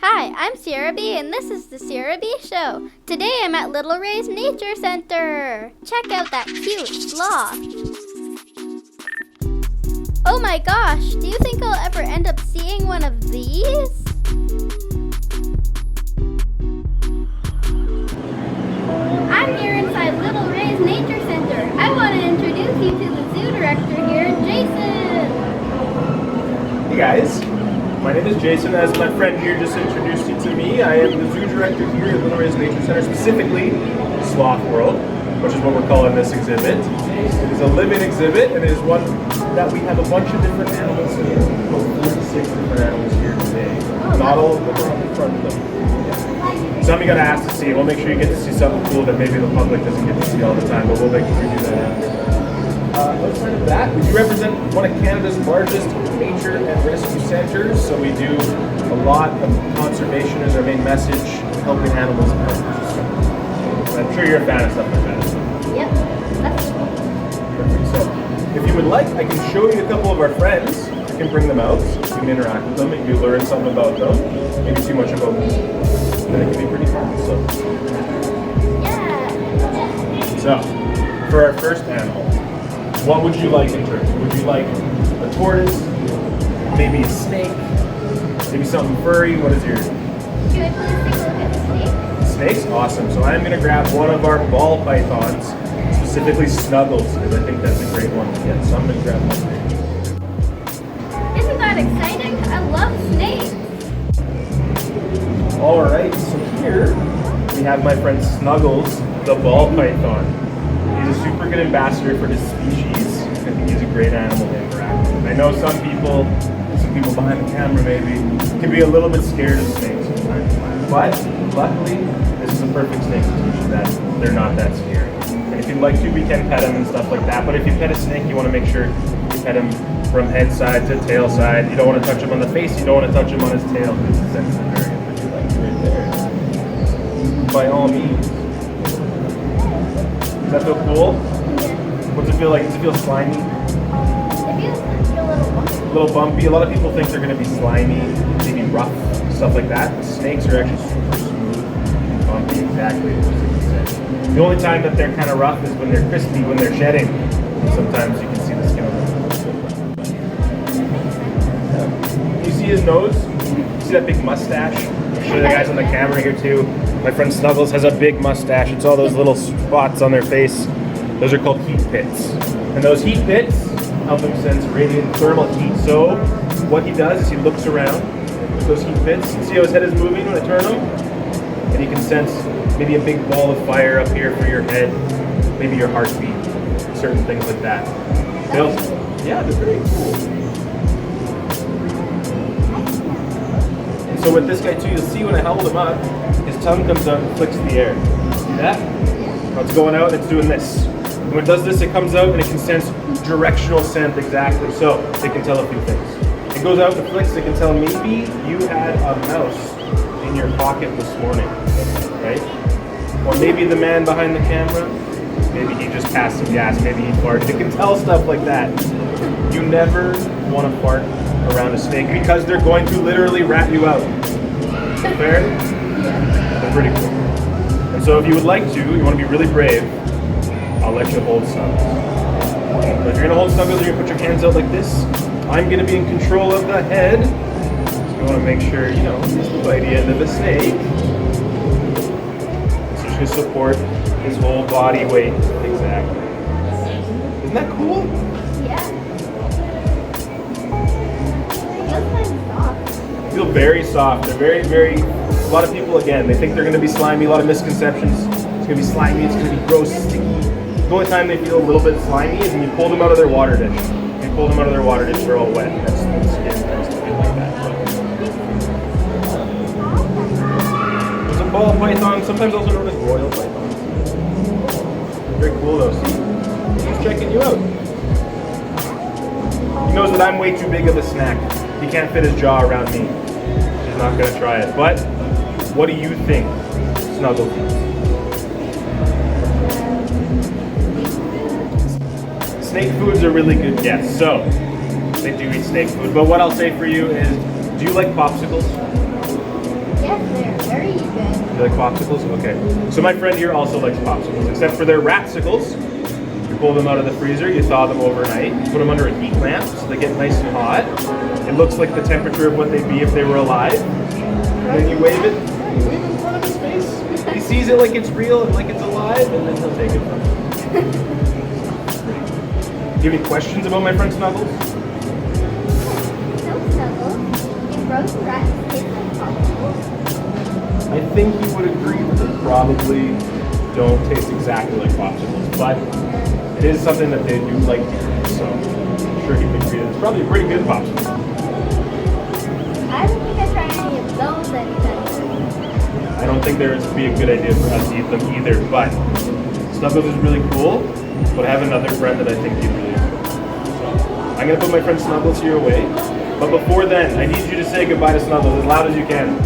Hi, I'm Sierra B, and this is the Sierra B Show. Today I'm at Little Ray's Nature Center. Check out that cute sloth. Oh my gosh, do you think I'll ever end up seeing one of these? I'm here inside Little Ray's Nature Center. I want to introduce you to the zoo director here, Jason. Hey guys, my name is Jason. As my friend here just introduced you to me, I am the zoo director here at Little Ray's Nature Center, specifically Sloth World, which is what we're calling this exhibit. It is a living exhibit, and it is one that we have a bunch of different animals here. About 46 different animals here today. Not all of them are up in front of them. Some you gotta ask to see. We'll make sure you get to see something cool that maybe the public doesn't get to see all the time, but we'll make sure you do that after. Outside of that, we do represent one of Canada's largest nature and rescue centers, so we do a lot of conservation as our main message, helping animals out. I'm sure you're a fan of stuff like that. Yep, that's Perfect. So, if you would like, I can show you a couple of our friends. I can bring them out, so you can interact with them, and you learn something about them. Maybe too much about me, then it can be pretty fun. So, for our first animal, what would you like in turn? Would you like a tortoise? Maybe a snake? Maybe something furry? What is yours? Should I please take a look at the snake? Snakes? Awesome. So I'm going to grab one of our ball pythons, specifically Snuggles, because I think that's a great one to get. So I'm going to grab one snake. Isn't that exciting? I love snakes. Alright, so here we have my friend Snuggles, the ball python. He's a super good ambassador for his species. I think he's a great animal to interact with. I know some people behind the camera maybe, can be a little bit scared of snakes from time to time. But luckily, this is a perfect snake to teach you that they're not that scary. And if you'd like to, we can pet him and stuff like that. But if you pet a snake, you want to make sure you pet him from head side to tail side. You don't want to touch him on the face, you don't want to touch him on his tail because it's a sensitive area. But you like right there. By all means. Does that feel cool? Yeah. What's it feel like? Does it feel slimy? It feels a little bumpy. A little bumpy. A lot of people think they're going to be slimy, maybe rough, stuff like that. Snakes are actually super smooth and bumpy, exactly as you said. The only time that they're kind of rough is when they're crispy, when they're shedding. Sometimes you can see the skin on them. You see his nose? You see that big mustache? I'll show you the guys on the camera here too. My friend Snuggles has a big mustache. It's all those little spots on their face. Those are called heat pits. And those heat pits help him sense radiant thermal heat. So what he does is he looks around with those heat pits. See how his head is moving when I turn him? And he can sense maybe a big ball of fire up here for your head, maybe your heartbeat, certain things like that. Yeah, they're very cool. And so with this guy too, you'll see when I hold him up, his tongue comes out and flicks in the air. See that? Now it's going out and it's doing this. And when it does this, it comes out and it can sense directional scent exactly. So it can tell a few things. It goes out and flicks, it can tell maybe you had a mouse in your pocket this morning, right? Or maybe the man behind the camera, maybe he just passed some gas, maybe he farted. It can tell stuff like that. You never want to fart around a snake because they're going to literally rat you out. Fair? They're pretty cool. And so if you would like to, you want to be really brave, I'll let you hold Snuggles. But if you're going to hold Snuggles, you're going to put your hands out like this. I'm going to be in control of the head. So you want to make sure, you know, it's the bitey end of a snake. So just going to support his whole body weight. Exactly. Isn't that cool? Yeah. It feels kind of soft. Feel very soft. They're very, very, a lot of people, again, they think they're going to be slimy, a lot of misconceptions. It's going to be slimy, it's going to be gross, sticky. The only time they feel a little bit slimy is when you pull them out of their water dish. You pull them out of their water dish, they're all wet. That's the skin tends to feel like that. There's a ball python, sometimes also known as royal python. Very cool though, see? He's checking you out. He knows that I'm way too big of a snack. He can't fit his jaw around me. He's not gonna try it. But what do you think, Snuggles? Snake food's a really good guess. So they do eat snake food. But what I'll say for you is, do you like popsicles? Yes, they're very good. You like popsicles? Okay. So my friend here also likes popsicles, except for their ratsicles. You pull them out of the freezer, you thaw them overnight, you put them under a heat lamp so they get nice and hot. It looks like the temperature of what they'd be if they were alive. And then you wave it in front of his face. He sees it like it's real and like it's alive, and then he'll take it from you. Do you have any questions about my friend Snuggles? No Snuggles. If frozen rats taste like popsicles. I think you would agree that they probably don't taste exactly like popsicles, but it is something that they do like to eat, so I'm sure he would agree that it's probably a pretty good popsicle. I don't think I tried any of those anytime soon. I don't think there would be a good idea for us to eat them either, but Snuggles is really cool, but I have another friend that I think you'd really enjoy. So I'm going to put my friend Snuggles here away, but before then, I need you to say goodbye to Snuggles as loud as you can.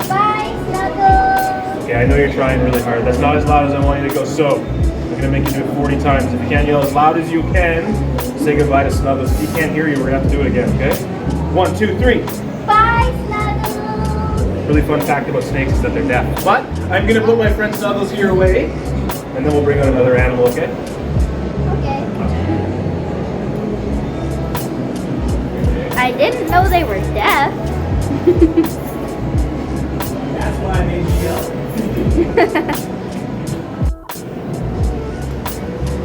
Bye, Snuggles! Okay, I know you're trying really hard. That's not as loud as I want you to go, so I'm going to make you do it 40 times. If you can't yell as loud as you can, say goodbye to Snuggles. If he can't hear you, we're going to have to do it again, okay? 1, 2, 3. Bye, Snuggles! Really fun fact about snakes is that they're deaf. But I'm going to put my friend Snuggles here away, and then we'll bring out another animal, okay? Okay. I didn't know they were deaf. That's why I made you yell.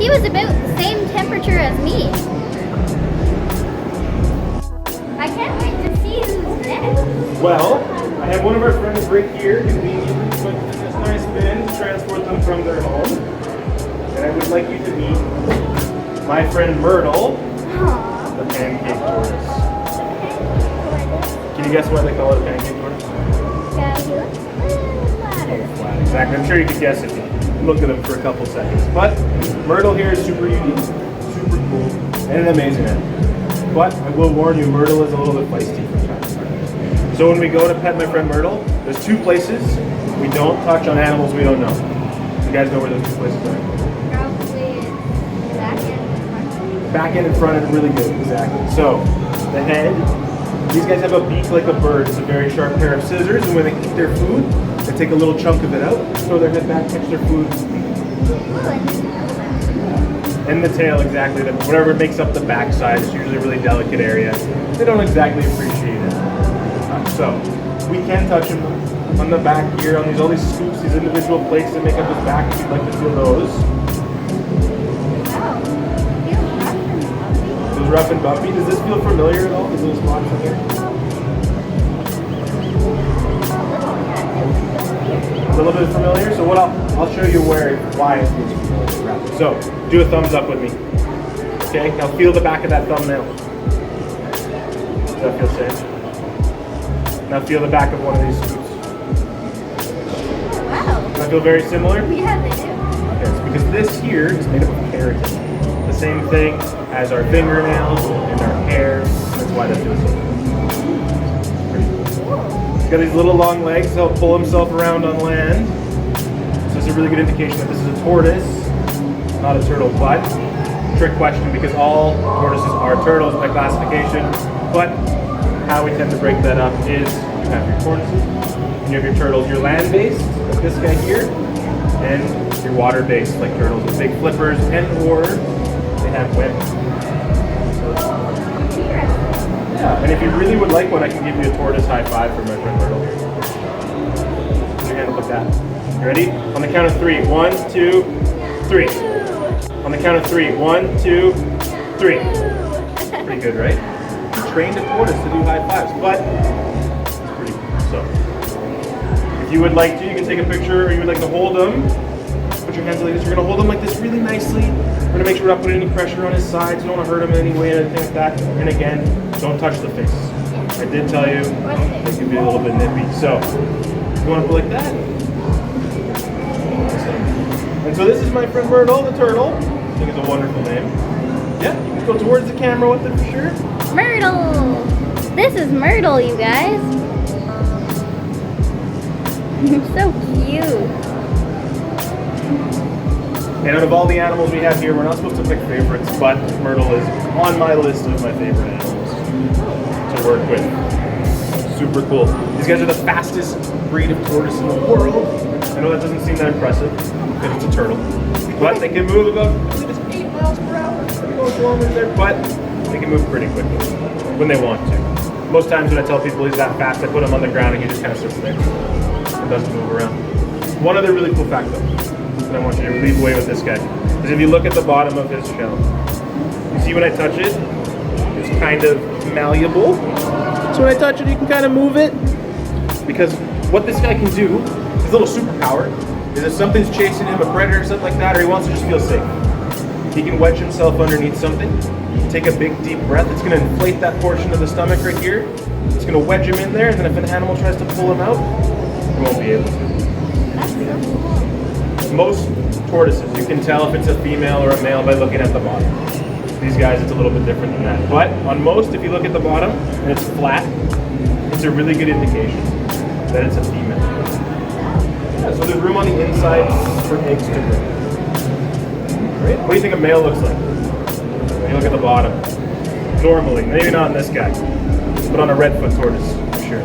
He was about the same temperature as me. I can't wait to see who's next. Well, I have one of our friends right here, conveniently put in this nice bin to transport them from their home. And I would like you to meet my friend Myrtle, Aww. the pancake tortoise. Can you guess why they call it a pancake tortoise? Yeah, he looks a little flatter. Flat, exactly. I'm sure you could guess if you look at him for a couple seconds. But Myrtle here is super unique, super cool, and an amazing animal. But I will warn you, Myrtle is a little bit feisty from time to time. So when we go to pet my friend Myrtle, there's two places we don't touch on animals we don't know. You guys know where those two places are? Probably back end and front. Back end and front end, really good, exactly. So the head, these guys have a beak like a bird. It's a very sharp pair of scissors, and when they eat their food, they take a little chunk of it out, throw their head back, catch their food. Ooh, and then And the tail, exactly. Whatever makes up the backside is usually a really delicate area. They don't exactly appreciate it. So we can touch him on the back here, on all these scoops, these individual plates that make up his back. If you'd like to feel those. wow, feels rough and bumpy. Feels rough and bumpy. Does this feel familiar at all? These little spots in here? A little bit familiar. So what I'll show you why it feels familiar. So do a thumbs up with me. Okay. Now feel the back of that thumbnail. Does that feel safe? Now feel the back of one of these scoops. Wow. Does that feel very similar? Yeah, they do. Okay, it's because this here is made up of keratin. The same thing as our fingernails and our hair. That's why that feels so good. He's got these little long legs, so he'll pull himself around on land. So it's a really good indication that this is a tortoise, not a turtle. But, trick question, because all tortoises are turtles by classification. But how we tend to break that up is you have your tortoises, and you have your turtles. You're land-based, like this guy here, and you're water-based, like turtles with big flippers, and or they have webs. Yeah, and if you really would like one, I can give you a tortoise high five for my friend Myrtle here. Put your hand up like that. You ready? On the count of 3. 1, 2, 3. On the count of 3. 1, 2, 3. Pretty good, right? You trained a tortoise to do high fives, but it's pretty cool. So, if you would like to, you can take a picture, or you would like to hold them. Put your hands like this. You're going to hold them like this really nicely. We're going to make sure we're not putting any pressure on his sides. You don't want to hurt him in any way or anything like that. And again, don't touch the face. I did tell you they can be a little bit nippy. So, you want to put like that. And so this is my friend Myrtle, the turtle. I think it's a wonderful name. Yeah, you can go towards the camera with it for sure. Myrtle! This is Myrtle, you guys. So cute. And out of all the animals we have here, we're not supposed to pick favorites, but Myrtle is on my list of my favorite animals to work with. Super cool. These guys are the fastest breed of tortoise in the world. I know that doesn't seem that impressive because it's a turtle, but they can move about, I believe it's 8 miles per hour. Pretty going kilometers there, but they can move pretty quickly when they want to. Most times when I tell people he's that fast, I put him on the ground and he just kind of sits there and doesn't move around. One other really cool fact though, that I want you to leave away with this guy, is if you look at the bottom of his shell, you see when I touch it, it's kind of malleable. So when I touch it, you can kind of move it. Because what this guy can do, his little superpower, is if something's chasing him, a predator or something like that, or he wants to just feel safe, he can wedge himself underneath something, take a big deep breath. It's going to inflate that portion of the stomach right here. It's going to wedge him in there, and then if an animal tries to pull him out, he won't be able to. Most tortoises, you can tell if it's a female or a male by looking at the bottom. These guys, it's a little bit different than that. But on most, if you look at the bottom and it's flat, it's a really good indication that it's a female. Yeah, so there's room on the inside for eggs to grow. Right? What do you think a male looks like? When you look at the bottom. Normally, maybe not on this guy, but on a redfoot tortoise, for sure.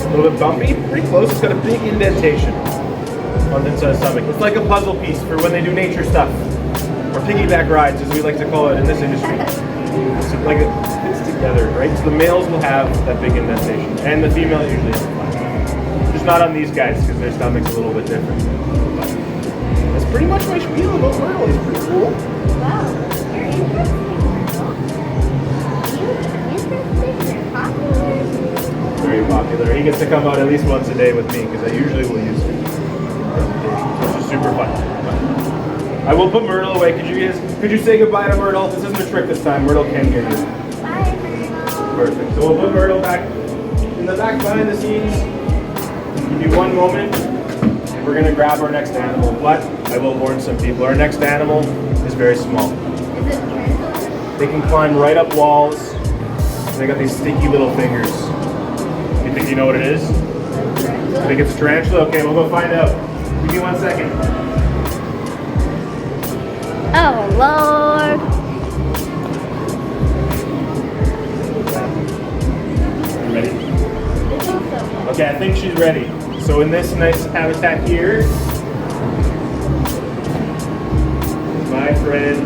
A little bit bumpy, pretty close. It's got a big indentation on the inside of the stomach. It's like a puzzle piece for when they do nature stuff, or piggyback rides, as we like to call it in this industry. So like it fits together, right? So the males will have that big indentation, and the female usually has a flat. Just not on these guys because their stomach's a little bit different. But that's pretty much my spiel about Myrtle. He's pretty cool. Wow, you're interesting. You're popular. Very popular. He gets to come out at least once a day with me because I usually will use him. Which is super fun. I will put Myrtle away. Could you say goodbye to Myrtle? This isn't a trick this time. Myrtle can hear you. Bye, Myrtle. Perfect. So we'll put Myrtle back in the back behind the scenes. Give you one moment. We're going to grab our next animal. But I will warn some people. Our next animal is very small. Is it turtle? They can climb right up walls. They got these sticky little fingers. You think you know what it is? I think it's a tarantula. Okay, we'll go find out. Give me 1 second. Oh, Lord. You ready? Okay, I think she's ready. So in this nice habitat here, my friend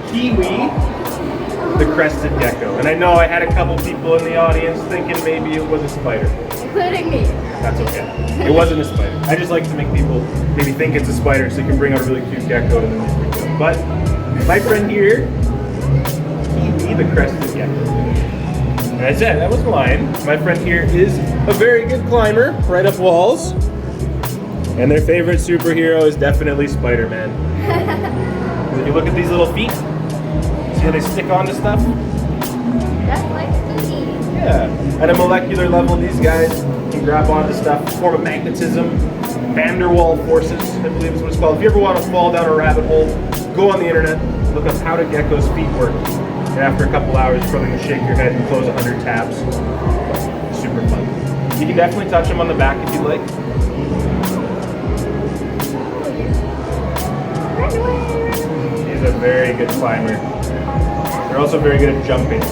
Kiwi, the Crested Gecko. And I know I had a couple people in the audience thinking maybe it was a spider. Including me. That's okay. It wasn't a spider. I just like to make people maybe think it's a spider so you can bring out a really cute gecko and then they freak out. But my friend here, Kiwi, the Crested Gecko. And I said, that wasn't lying. My friend here is a very good climber, right up walls. And their favorite superhero is definitely Spider-Man. If you look at these little feet, see how they stick onto stuff? Just like Stevie. Yeah. At a molecular level, these guys can grab onto stuff, form a magnetism, van der Waal forces, I believe is what it's called. If you ever want to fall down a rabbit hole, go on the internet, look up how do geckos' feet work. And after a couple hours, you're probably going to shake your head and close 100 tabs. Super fun. You can definitely touch them on the back if you'd like. He's a very good climber. They're also very good at jumping.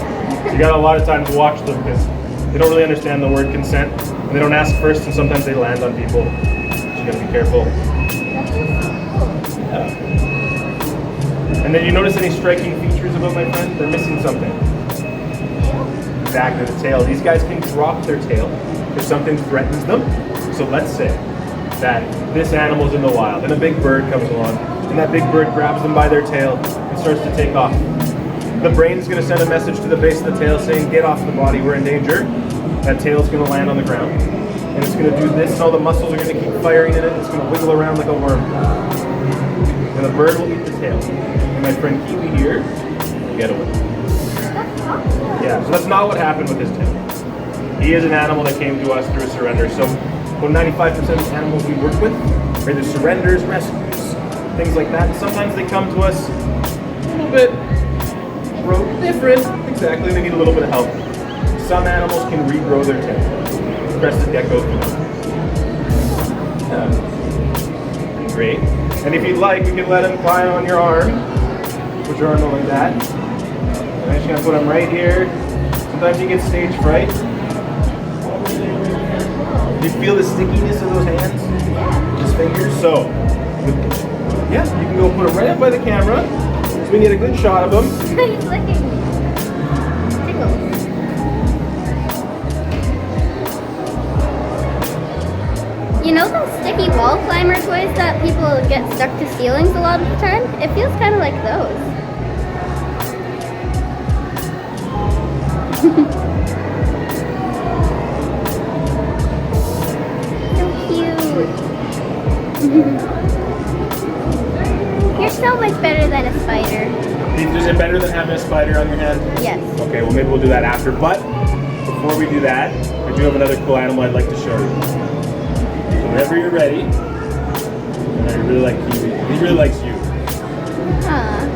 You got a lot of time to watch them because they don't really understand the word consent. And they don't ask first, and sometimes they land on people. So you gotta be careful. Yeah. And then you notice any striking features about my friend? They're missing something. Exactly, the tail. These guys can drop their tail if something threatens them. So let's say that this animal's in the wild and a big bird comes along and that big bird grabs them by their tail and starts to take off. The brain's going to send a message to the base of the tail saying, get off the body, we're in danger. That tail's going to land on the ground. And it's going to do this, and all the muscles are going to keep firing in it. It's going to wiggle around like a worm. And the bird will eat the tail. And my friend Kiwi here will get away. Yeah, so that's not what happened with his tail. He is an animal that came to us through a surrender. So about 95% of the animals we work with are either surrenders, rescues, things like that. Sometimes they come to us a little bit different, exactly, they need a little bit of help. Some animals can regrow their tail. Crested geckos do not. Yeah. Great. And if you'd like, you can let him climb on your arm. Put your arm out like that. And I'm just gonna put him right here. Sometimes you get stage fright. You feel the stickiness of those hands? His fingers? So, yeah, you can go put him right up by the camera. So we can get a good shot of him. He's licking me. Tickles. You know those sticky wall climber toys that people get stuck to ceilings a lot of the time? It feels kind of like those. So cute. You're so much better than a spider. Is it better than having a spider on your hand? Yes. Okay, well maybe we'll do that after. But before we do that, I do have another cool animal I'd like to show you. Whenever you're ready, and I really like Kiwi. He really likes you. Huh.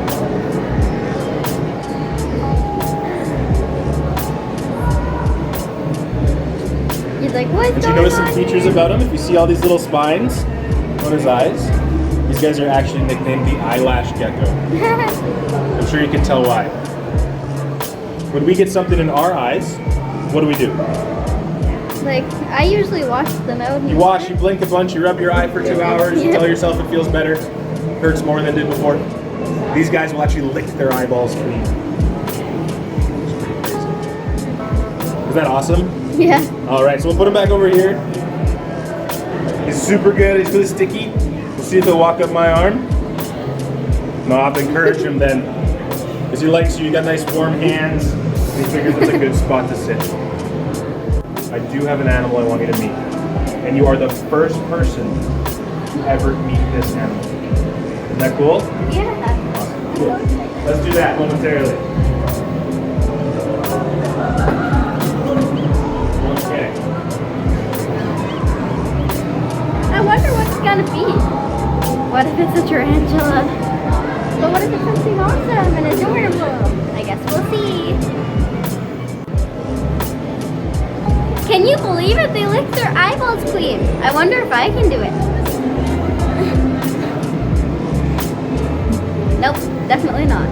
He's like, what's Did you going notice on some features about him? If you see all these little spines on his eyes, these guys are actually nicknamed the eyelash gecko. I'm sure you can tell why. When we get something in our eyes, what do we do? Like, I usually wash them out. You wash, you blink a bunch, you rub your eye for 2 hours, you tell yourself it feels better, hurts more than it did before. These guys will actually lick their eyeballs clean. Is that awesome? Yeah. Alright, so we'll put him back over here. He's super good, he's really sticky. We'll see if he'll walk up my arm. No, I'll have to encourage him then. Because he likes you, you got nice warm hands, and he figures it's a good spot to sit. I do have an animal I want you to meet. And you are the first person to ever meet this animal. Isn't that cool? Yeah. Awesome. Cool. Let's do that momentarily. Okay. I wonder what it's gonna be. What if it's a tarantula? But what if it's something awesome and adorable? I guess we'll see. Can you believe it? They lick their eyeballs clean. I wonder if I can do it. Nope, definitely not.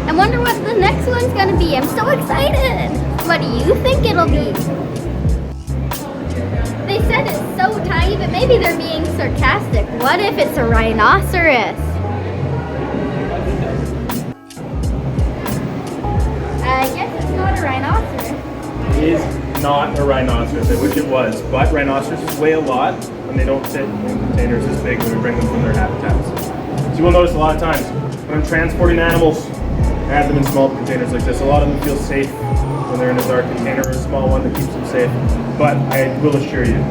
I wonder what the next one's gonna be. I'm so excited. What do you think it'll be? They said it's so tiny, but maybe they're being sarcastic. What if it's a rhinoceros? I guess it's not a rhinoceros. It is not a rhinoceros. I wish it was. But rhinoceroses weigh a lot and they don't fit in containers this big when we bring them from their habitats. So you will notice a lot of times when I'm transporting animals, I have them in small containers like this. A lot of them feel safe when they're in a dark container or a small one that keeps them safe. But I will assure you,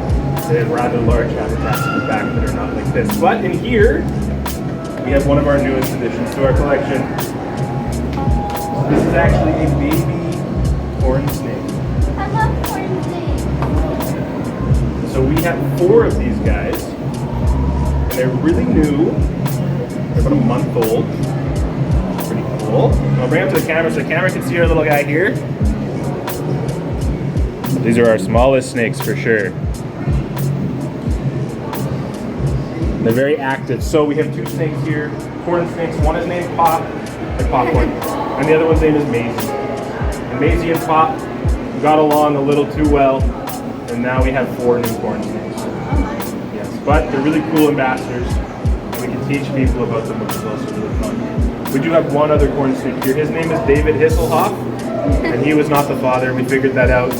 they have rather large habitats in the back that are not like this. But in here, we have one of our newest additions to our collection. This is actually a baby corn snake. I love corn snakes. So we have 4 of these guys, and they're really new. They're about a month old. Pretty cool. I'll bring them to the camera so the camera can see our little guy here. These are our smallest snakes for sure. They're very active. So we have 2 snakes here, corn snakes. One is named Pop, like popcorn, and the other one's name is Maisie. And Maisie and Pop got along a little too well, and now we have 4 new corn snakes. Yes, but they're really cool ambassadors, and we can teach people about them, which is also really fun. We do have one other corn snake here. His name is David Hisselhoff, and he was not the father. We figured that out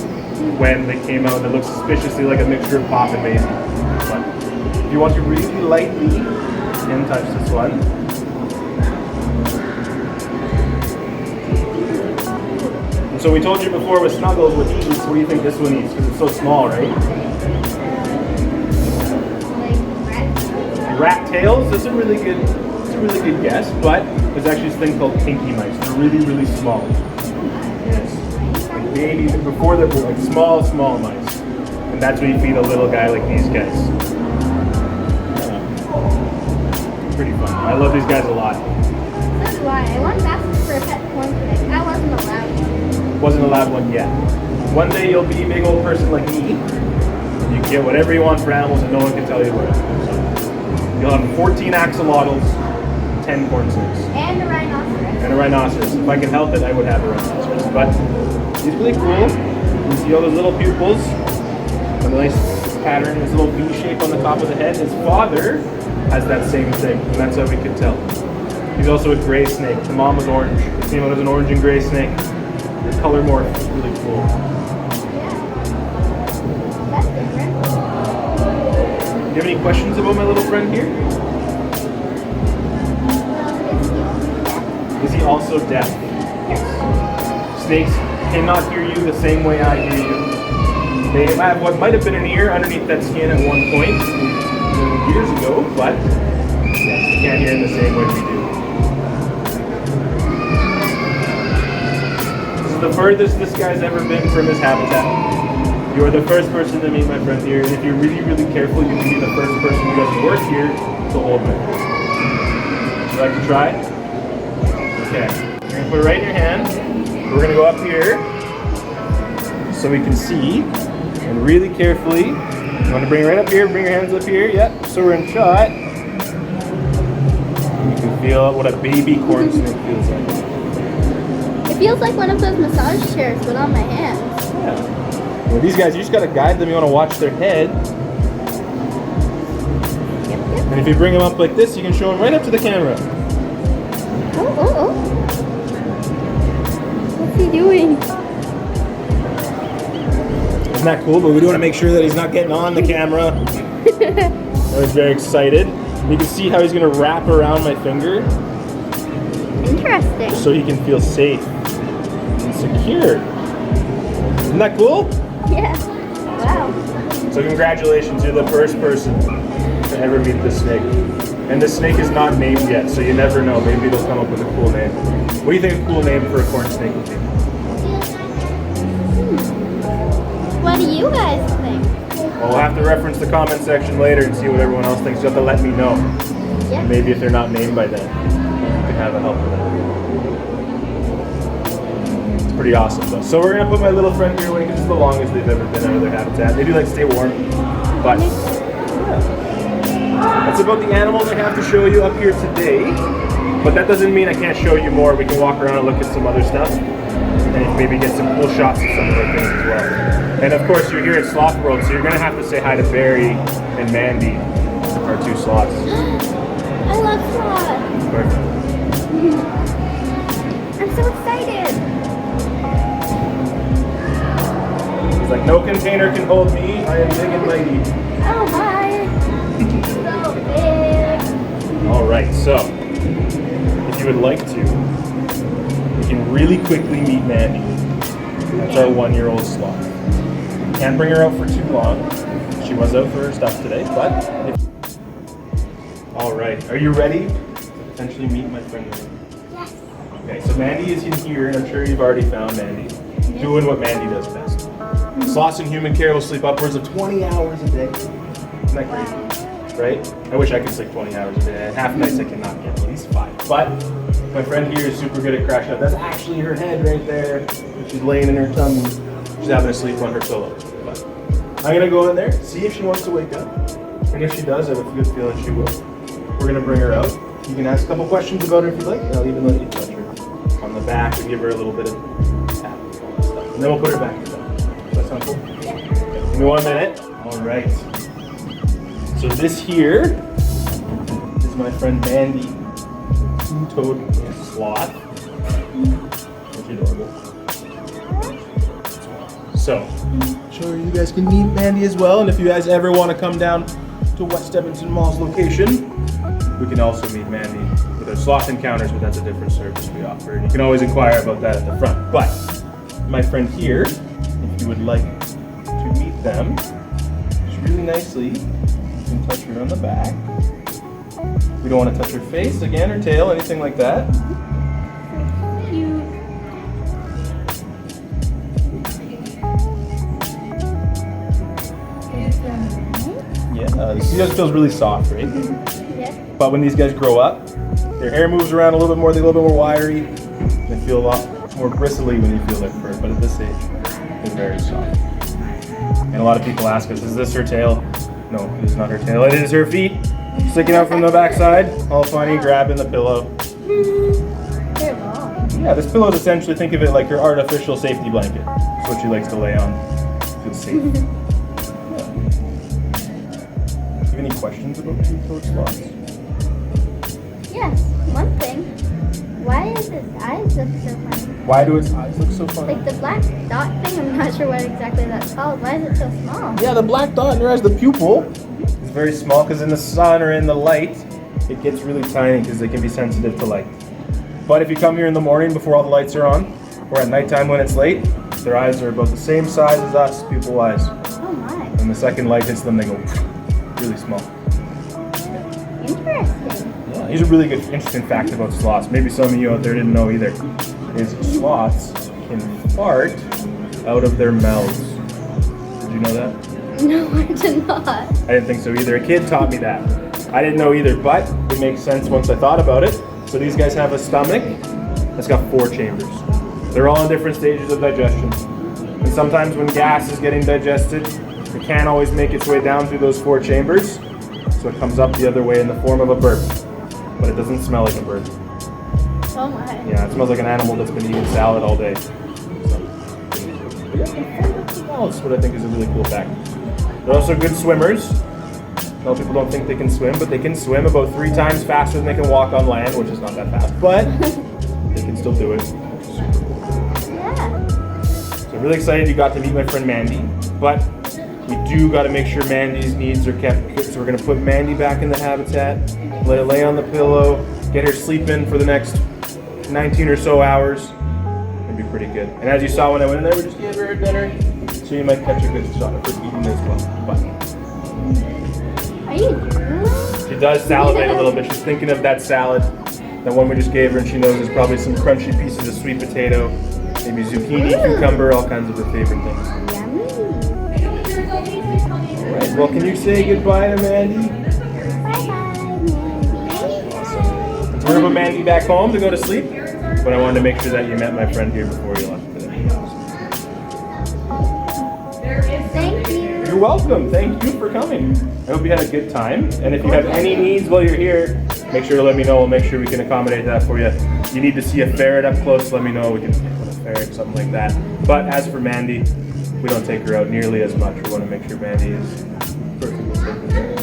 when they came out. It looks suspiciously like a mixture of Pop and Maisie. But if you want to really lightly hand touch this one, and so we told you before with Snuggles what he eats. What do you think this one eats? Because it's so small, right? Rat tails. That's a really good guess. But there's actually this thing called pinky mice. They're really, really small. Yes. Like babies before they're born, like small mice. And that's what you feed a little guy like these guys. Pretty fun. I love these guys a lot. So do I. I once asked for a pet corn snake. I wasn't allowed one. Wasn't allowed one yet. One day you'll be a big old person like me. And you can get whatever you want for animals and no one can tell you what. So you'll have 14 axolotls, 10 corn snakes. And a rhinoceros. And a rhinoceros. If I could help it, I would have a rhinoceros. But he's really cool. You see all those little pupils, a nice pattern, his little V shape on the top of the head. His father has that same thing, and that's how we could tell. He's also a gray snake. The mom was orange. The female was an orange and gray snake. The color morph is really cool. That's different. Do you have any questions about my little friend here? Is he also deaf? Yes. Snakes cannot hear you the same way I hear you. They have what might have been an ear underneath that skin at one point years ago, but yes, they can't hear in the same way we do. This is the furthest this guy's ever been from his habitat. You are the first person to meet my friend here, and if you're really, really careful, you can be the first person who doesn't work here to hold him. Would you like to try? Okay. You're going to put it right in your hand. We're going to go up here so we can see, and really carefully, you want to bring it right up here, bring your hands up here, yep, so we're in shot. You can feel what a baby corn snake feels like. It feels like one of those massage chairs, but on my hands. Yeah. Well, these guys, you just got to guide them, you want to watch their head. Yep. And if you bring them up like this, you can show them right up to the camera. Oh. What's he doing? Isn't that cool? But we do want to make sure that he's not getting on the camera. I was very excited. You can see how he's going to wrap around my finger Interesting. so he can feel safe and secure. Isn't that cool? Yeah. Wow. So congratulations, you're the first person to ever meet this snake. And this snake is not named yet, so you never know. Maybe they'll come up with a cool name. What do you think a cool name for a corn snake would be? What do you guys think? Well, we'll have to reference the comment section later and see what everyone else thinks. You have to let me know. Yeah. Maybe if they're not named by then, you can have a help with that. It's pretty awesome though. So we're gonna put my little friend here away because it's the longest they've ever been out of their habitat. They do like to stay warm, but yeah. That's about the animals I have to show you up here today. But that doesn't mean I can't show you more. We can walk around and look at some other stuff and maybe get some cool shots of some of our things as well. And of course, you're here at Sloth World, so you're gonna have to say hi to Barry and Mandy, our two sloths. I love sloth. Perfect. I'm so excited. He's like, no container can hold me. I am big and mighty. Oh my. So big. All right, so if you would like to, you can really quickly meet Mandy. That's our 1-year-old sloth. Can't bring her out for too long. She was out for her stuff today, but all right, are you ready to potentially meet my friend Mandy? Yes. Okay, so Mandy is in here, and I'm sure you've already found Mandy doing what Mandy does best. Sloths in human care will sleep upwards of 20 hours a day. Isn't that crazy? Right? I wish I could sleep 20 hours a day. Half nights I cannot get at least 5. But my friend here is super good at crashing up. That's actually her head right there. She's laying in her tummy. She's having to sleep on her pillow. But I'm gonna go in there, see if she wants to wake up. And if she does, I have a good feeling she will. We're gonna bring her out. You can ask a couple questions about her if you'd like. And I'll even let you touch her on the back and give her a little bit of tap and all that stuff. And then we'll put her back in the box. Does that sound cool? Yeah. Give me 1 minute. All right. So this here is my friend Mandy, two-toed sloth. That's adorable. So, sure you guys can meet Mandy as well, and if you guys ever want to come down to West Edmonton Mall's location, we can also meet Mandy with our sloth encounters, but that's a different service we offer, and you can always inquire about that at the front. But my friend here, if you would like to meet them, just really nicely, you can touch her on the back. We don't want to touch her face again, or tail, anything like that. This feels really soft, right? Yes. But when these guys grow up, their hair moves around a little bit more, they're a little bit more wiry. They feel a lot more bristly when you feel their fur, but at this age, they're very soft. And a lot of people ask us, is this her tail? No, it is not her tail. It is her feet. Sticking out from the backside, all funny, grabbing the pillow. They're long. Yeah, this pillow is essentially, think of it like your artificial safety blanket. That's what she likes to lay on. Feels safe. Yeah. Do you have any questions about two-toed sloths? Yes, one thing. Why does its eyes look so funny? Why do its eyes look so funny? Like the black dot thing, I'm not sure what exactly that's called. Why is it so small? Yeah, the black dot in your eyes, the pupil, is very small because in the sun or in the light, it gets really tiny because they can be sensitive to light. But if you come here in the morning before all the lights are on, or at nighttime when it's late, their eyes are about the same size as us, pupil eyes. Oh my. And the second light hits them, they go really small. Interesting. Yeah, here's a really good, interesting fact about sloths. Maybe some of you out there didn't know either. Is sloths can fart out of their mouths. Did you know that? No, I did not. I didn't think so either. A kid taught me that. I didn't know either, but it makes sense once I thought about it. So these guys have a stomach that's got 4 chambers. They're all in different stages of digestion. And sometimes when gas is getting digested, it can't always make its way down through those 4 chambers. So it comes up the other way in the form of a burp. But it doesn't smell like a burp. Oh my. Yeah, it smells like an animal that's been eating salad all day. So, that's what I think is a really cool fact. They're also good swimmers. A lot of people don't think they can swim, but they can swim about 3 times faster than they can walk on land, which is not that fast, but they can still do it. Yeah. So I'm really excited you got to meet my friend Mandy, but we do got to make sure Mandy's needs are kept good. So we're going to put Mandy back in the habitat, let her lay on the pillow, get her sleeping for the next 19 or so hours. It'll be pretty good. And as you saw when I went in there, we just gave her her dinner, so you might catch a good shot of her eating as well. But Are you drooling? she does salivate a little bit. She's thinking of that salad, that one we just gave her, and she knows there's probably some crunchy pieces of sweet potato, maybe zucchini, cucumber, all kinds of her favorite things. Yummy. All right, well, can you say goodbye to Mandy? Bye-bye, Mandy. So we're gonna put Mandy back home to go to sleep, but I wanted to make sure that you met my friend here before you left today. Thank you. You're welcome. Thank you for coming. I hope you had a good time. And if you have any needs while you're here, make sure to let me know. We'll make sure we can accommodate that for you. You need to see a ferret up close, let me know. We can put a ferret, something like that. But as for Mandy, we don't take her out nearly as much. We want to make sure Mandy is perfectly taken care of.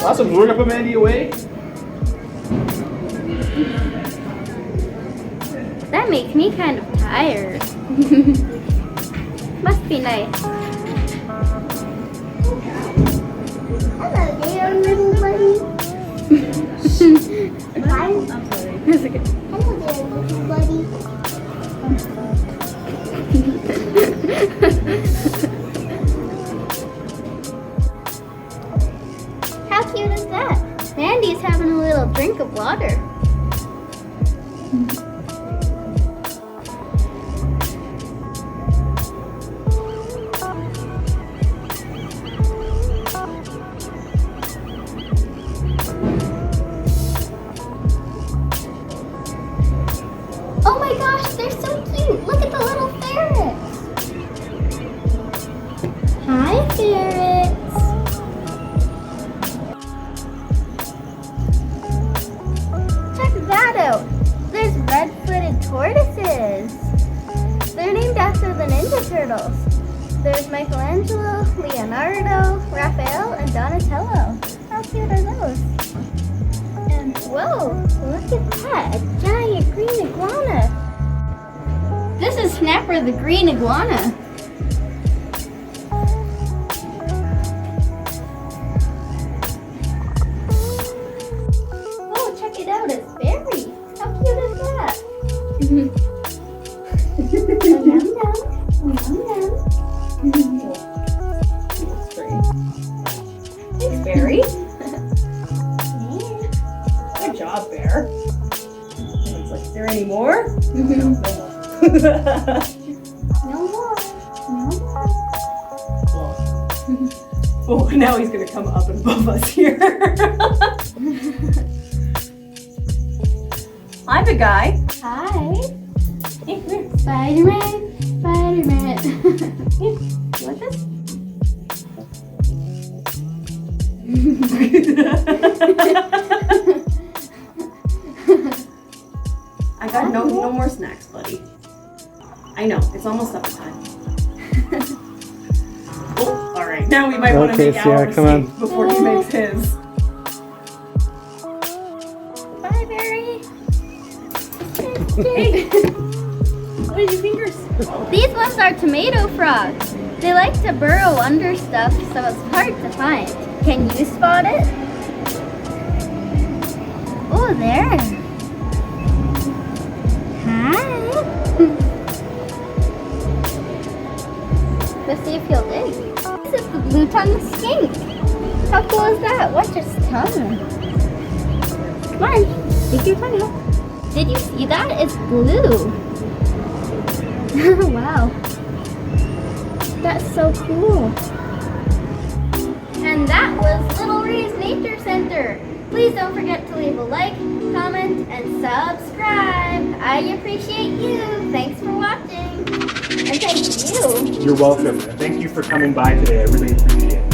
Awesome. So we're going to put Mandy away. That makes me kind of tired. Must be nice. Hello there, little buddy. Hi. I'm sorry. It's okay. Hello there, little buddy. How cute is that? Mandy's having a little drink of water. Oh my gosh, they're so cute. Look at the little ferrets. Hi, ferrets. Check that out. There's red-footed tortoises. They're named after the Ninja Turtles. There's Michelangelo, Leonardo, Raphael, and Donatello. How cute are those? And whoa, look at that, a giant green iguana. This is Snapper the green iguana. Oh, check it out, it's Barry. How cute is that? Yum, yum, yum, yum. That's great. Thanks, Barry. Good job, Bear. It's like, is there any more? No, no more. No more. No more. Oh, now he's gonna come up above us here. Hi, big guy. Hi. Hey, come here. Spider-Man. Spider-Man. Here, you want this? I got no more snacks, buddy. I know, it's almost supper time. Oh, all right. Now we might want to Okay, make Sierra, our come on. escape before he makes his. Bye, Barry. Hey, what are your fingers? These ones are tomato frogs. They like to burrow under stuff, so it's hard to find. Can you spot it? Oh, there. Hi. Let's see if he'll dig. This is the blue-tongued skink. How cool is that? Watch his tongue. Come on, stick your tongue out. Did you see that? It's blue. Wow. That's so cool. And that was Little Ree's Nature Center. Please don't forget to leave a like, comment, and subscribe. I appreciate you. Thanks for watching. And thank you. You're welcome. And thank you for coming by today. I really appreciate it.